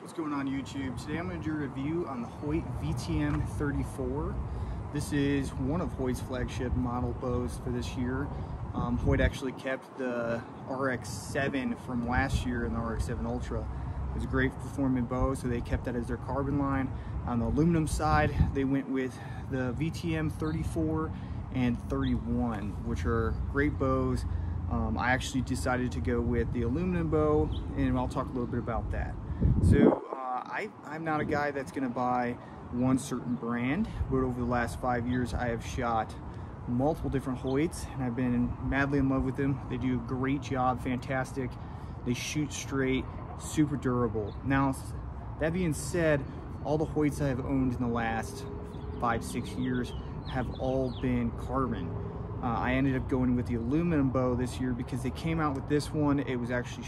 What's going on YouTube? Today I'm going to do a review on the Hoyt VTM 34. This is one of Hoyt's flagship model bows for this year. Hoyt actually kept the RX-7 from last year in the RX-7 Ultra. It was a great performing bow, so they kept that as their carbon line. On the aluminum side, they went with the VTM 34 and 31, which are great bows. I actually decided to go with the aluminum bow, and I'll talk a little bit about that. So I'm not a guy that's going to buy one certain brand, but over the last 5 years I have shot multiple different Hoyts and I've been madly in love with them. They do a great job, fantastic. They shoot straight, super durable. Now, that being said, all the Hoyts I have owned in the last 5-6 years have all been carbon. I ended up going with the aluminum bow this year because they came out with this one. It was actually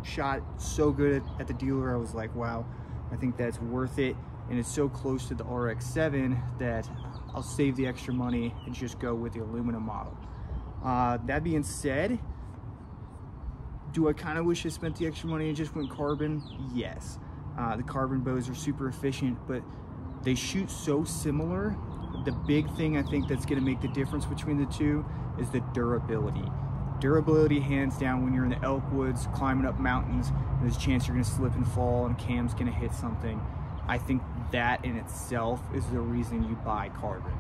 shot so good at the dealer. I was like, wow, I think that's worth it. And it's so close to the RX-7 that I'll save the extra money and just go with the aluminum model. That being said, do I kind of wish I spent the extra money and just went carbon? Yes. The carbon bows are super efficient, but they shoot so similar. The big thing I think that's going to make the difference between the two is the durability. Durability, hands down. When you're in the elk woods climbing up mountains, there's a chance you're going to slip and fall and cam's going to hit something. I think that in itself is the reason you buy carbon.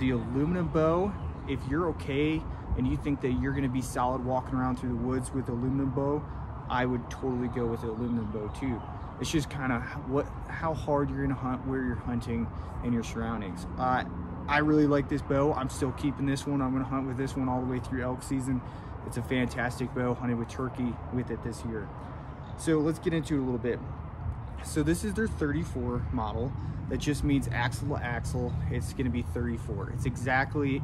The aluminum bow, if you're okay and you think that you're going to be solid walking around through the woods with the aluminum bow, I would totally go with the aluminum bow too. It's just kind of how hard you're going to hunt, where you're hunting, and your surroundings. I really like this bow. I'm still keeping this one. I'm going to hunt with this one all the way through elk season. It's a fantastic bow. Hunted with turkey with it this year. So let's get into it a little bit. So this is their 34 model. That just means axle to axle. It's going to be 34. It's exactly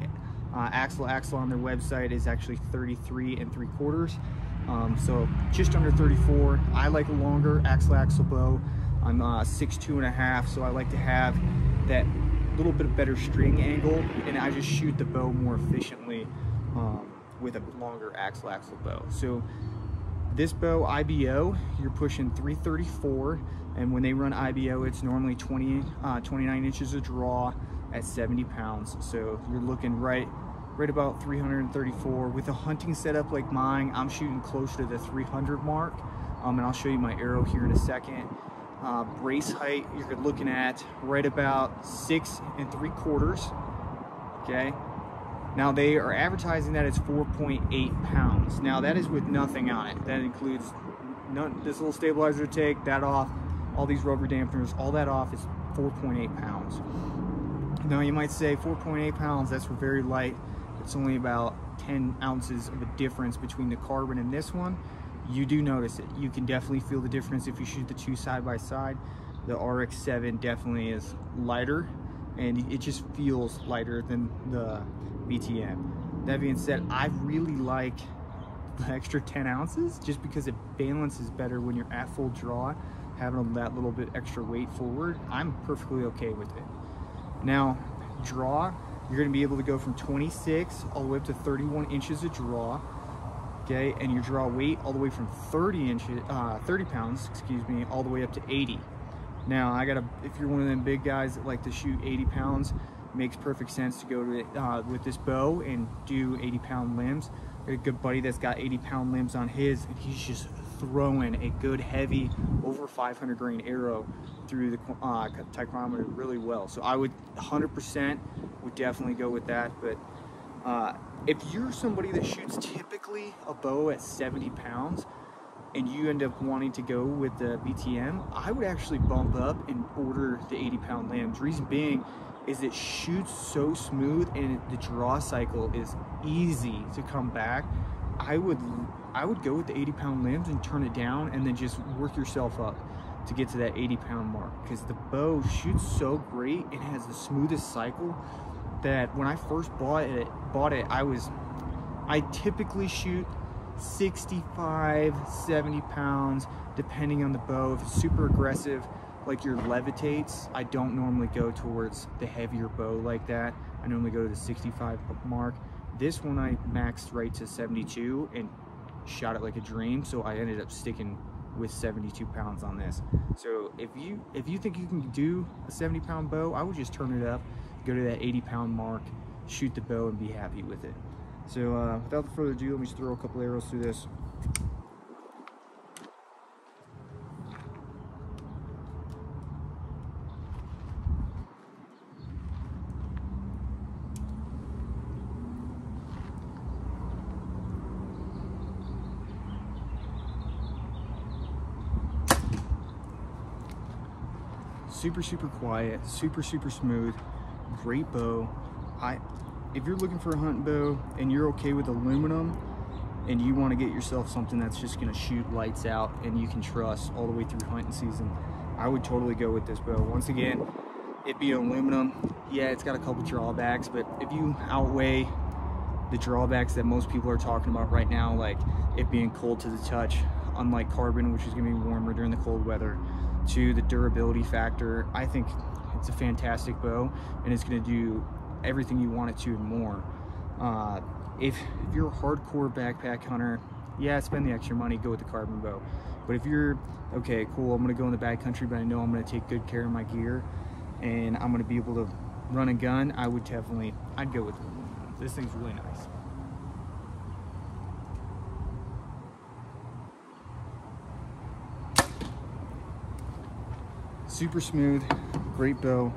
axle to axle on their website is actually 33 3/4. So just under 34. I like a longer axle to axle bow. I'm 6'2½", so I like to have that little bit of better string angle, and I just shoot the bow more efficiently with a longer axle to axle bow. So this bow, IBO, you're pushing 334, and when they run IBO, it's normally 29 inches of draw at 70 pounds. So you're looking right about 334. With a hunting setup like mine, I'm shooting closer to the 300 mark, and I'll show you my arrow here in a second. Brace height, you're looking at right about 6 3/4. Okay. Now they are advertising that it's 4.8 pounds. Now that is with nothing on it. That includes this little stabilizer take, that off, all these rubber dampeners, all that off is 4.8 pounds. Now you might say 4.8 pounds, that's very light. It's only about 10 ounces of a difference between the carbon and this one. You do notice it. You can definitely feel the difference if you shoot the two side by side. The RX-7 definitely is lighter, and it just feels lighter than the VTM. That being said, I really like the extra 10 ounces just because it balances better when you're at full draw. Having that little bit extra weight forward, I'm perfectly okay with it. Now, draw, you're going to be able to go from 26 all the way up to 31 inches of draw. Okay, and your draw weight all the way from 30 pounds, excuse me, all the way up to 80. Now, if you're one of them big guys that like to shoot 80 pounds, it makes perfect sense to go to with this bow and do 80-pound limbs. I got a good buddy that's got 80-pound limbs on his, and he's just throwing a good, heavy, over 500 grain arrow through the tachometer really well. So I would 100% would definitely go with that. But if you're somebody that shoots typically a bow at 70 pounds and you end up wanting to go with the VTM, I would actually bump up and order the 80-pound limbs. Reason being is it shoots so smooth and the draw cycle is easy to come back. I would go with the 80-pound limbs and turn it down and then just work yourself up to get to that 80-pound mark, because the bow shoots so great and has the smoothest cycle that when I first bought it, I typically shoot 65, 70 pounds, depending on the bow. If it's super aggressive, like your levitates, I don't normally go towards the heavier bow like that. I normally go to the 65 mark. This one I maxed right to 72 and shot it like a dream, so I ended up sticking with 72 pounds on this. So if you think you can do a 70-pound bow, I would just turn it up, go to that 80-pound mark, shoot the bow, and be happy with it. So without further ado, let me just throw a couple arrows through this. Super quiet, super smooth, great bow. If you're looking for a hunting bow and you're okay with aluminum and you want to get yourself something that's just going to shoot lights out and you can trust all the way through hunting season, I would totally go with this bow. Once again, it being aluminum, yeah, it's got a couple drawbacks, but if you outweigh the drawbacks that most people are talking about right now, like it being cold to the touch, unlike carbon, which is going to be warmer during the cold weather, to the durability factor, I think it's a fantastic bow, and it's going to do everything you want it to and more. If you're a hardcore backpack hunter, yeah, spend the extra money, go with the carbon bow. But if you're, okay, cool, I'm going to go in the backcountry, but I know I'm going to take good care of my gear, and I'm going to be able to run a gun, I'd go with it. This thing's really nice. Super smooth, great bow.